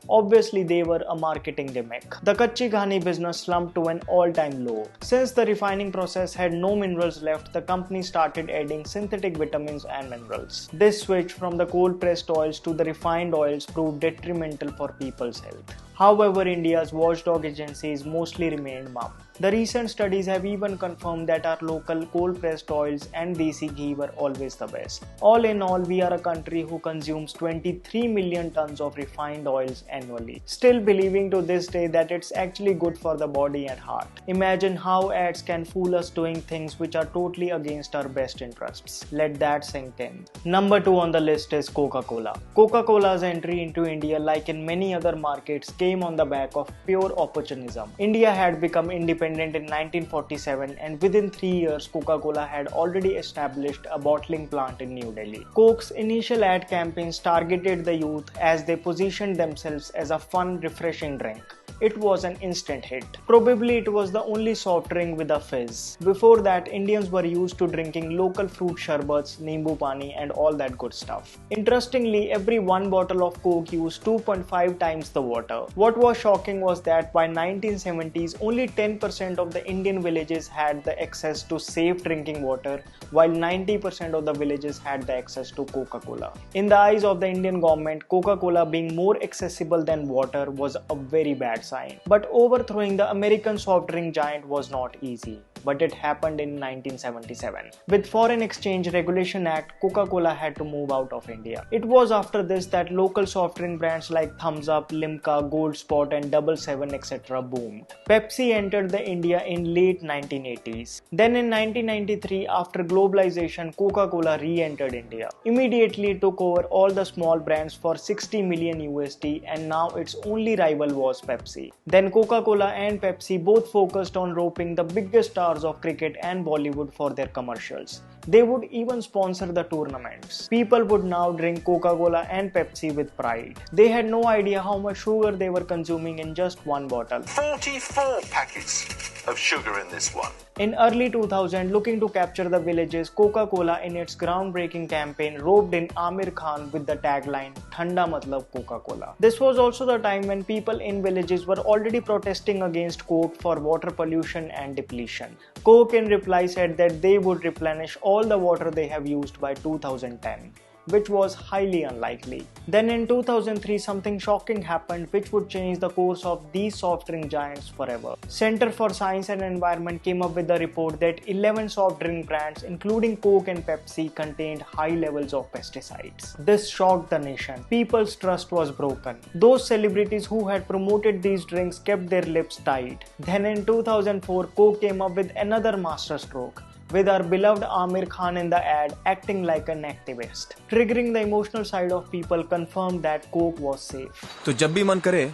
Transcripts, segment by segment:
Obviously, they were a marketing gimmick. The Kachi Ghani business slumped to an all-time low. Since the refining process had no minerals left, the company started adding synthetic vitamins and minerals. This switch from the cold-pressed oils to the refined oils proved detrimental for people's health. However, India's watchdog agencies mostly remained mum. The recent studies have even confirmed that our local cold-pressed oils and desi ghee were always the best. All in all, we are a country who consumes 23 million tons of refined oils annually, still believing to this day that it's actually good for the body and heart. Imagine how ads can fool us doing things which are totally against our best interests. Let that sink in. Number 2 on the list is Coca-Cola. Coca-Cola's entry into India, like in many other markets, came on the back of pure opportunism. India had become independent in 1947, and within 3 years Coca-Cola had already established a bottling plant in New Delhi. Coke's initial ad campaigns targeted the youth as they positioned themselves as a fun, refreshing drink. It was an instant hit. Probably it was the only soft drink with a fizz. Before that, Indians were used to drinking local fruit sharbats, nimbu pani and all that good stuff. Interestingly, every one bottle of Coke used 2.5 times the water. What was shocking was that by 1970s, only 10% of the Indian villages had the access to safe drinking water, while 90% of the villages had the access to Coca-Cola. In the eyes of the Indian government, Coca-Cola being more accessible than water was a very bad sign. But overthrowing the American soft drink giant was not easy. But it happened in 1977. With Foreign Exchange Regulation Act, Coca-Cola had to move out of India. It was after this that local soft drink brands like Thums Up, Limca, Gold Spot and Double 7 etc. boomed. Pepsi entered the India in late 1980s. Then in 1993, after globalization, Coca-Cola re-entered India. Immediately took over all the small brands for 60 million USD, and now its only rival was Pepsi. Then Coca-Cola and Pepsi both focused on roping the biggest stars of cricket and Bollywood for their commercials. They would even sponsor the tournaments. People would now drink Coca-Cola and Pepsi with pride. They had no idea how much sugar they were consuming in just one bottle. 44 packets of sugar in this one. In early 2000, looking to capture the villages, Coca-Cola in its groundbreaking campaign roped in Aamir Khan with the tagline, Thanda Matlab Coca-Cola. This was also the time when people in villages were already protesting against Coke for water pollution and depletion. Coke in reply said that they would replenish all the water they have used by 2010. Which was highly unlikely. Then in 2003, something shocking happened which would change the course of these soft drink giants forever. Center for Science and Environment came up with the report that 11 soft drink brands including Coke and Pepsi contained high levels of pesticides. This shocked the nation. People's trust was broken. Those celebrities who had promoted these drinks kept their lips tight. Then in 2004, Coke came up with another masterstroke, with our beloved Aamir Khan in the ad acting like an activist. Triggering the emotional side of people confirmed that Coke was safe. तो जब भी मन करे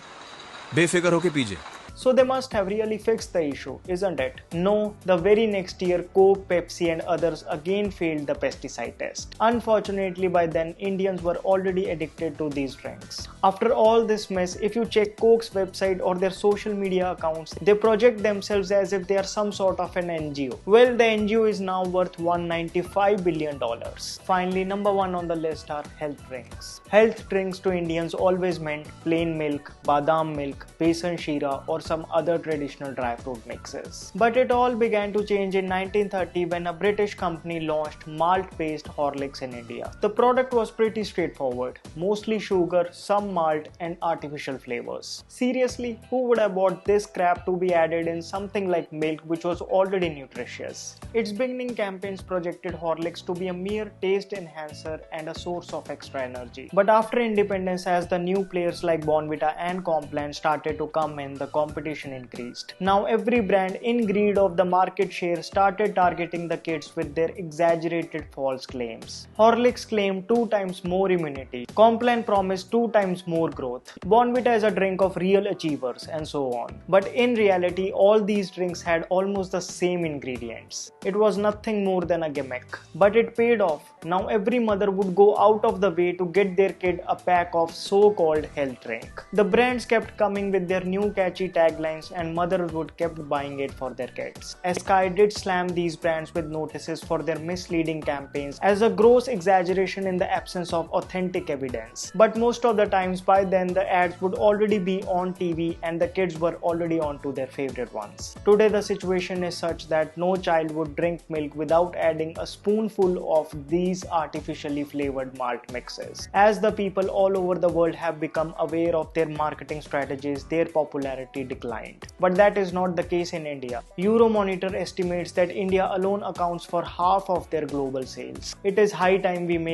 बेफिक्र होके पीजिए. So they must have really fixed the issue, isn't it? No, the very next year Coke, Pepsi and others again failed the pesticide test. Unfortunately, by then Indians were already addicted to these drinks. After all this mess, if you check Coke's website or their social media accounts, they project themselves as if they are some sort of an NGO. Well, the NGO is now worth $195 billion. Finally, number 1 on the list are health drinks. Health drinks to Indians always meant plain milk, badam milk, besan sheera or some other traditional dry fruit mixes. But it all began to change in 1930 when a British company launched malt-based Horlicks in India. The product was pretty straightforward, mostly sugar, some malt and artificial flavors. Seriously, who would have bought this crap to be added in something like milk which was already nutritious? Its beginning campaigns projected Horlicks to be a mere taste enhancer and a source of extra energy. But after independence, as the new players like Bournvita and Complan started to come in, the competition increased. Now every brand in greed of the market share started targeting the kids with their exaggerated false claims. Horlicks claimed 2 times more immunity. Complan promised 2 times more growth. Bournvita is a drink of real achievers and so on. But in reality, all these drinks had almost the same ingredients. It was nothing more than a gimmick. But it paid off. Now every mother would go out of the way to get their kid a pack of so-called health drink. The brands kept coming with their new catchy tag taglines, and mothers would keep buying it for their kids. Sky did slam these brands with notices for their misleading campaigns as a gross exaggeration in the absence of authentic evidence. But most of the times by then the ads would already be on TV and the kids were already on to their favorite ones. Today the situation is such that no child would drink milk without adding a spoonful of these artificially flavored malt mixes. As the people all over the world have become aware of their marketing strategies, their popularity declined. But that is not the case in India. Euromonitor estimates that India alone accounts for half of their global sales. It is high time we make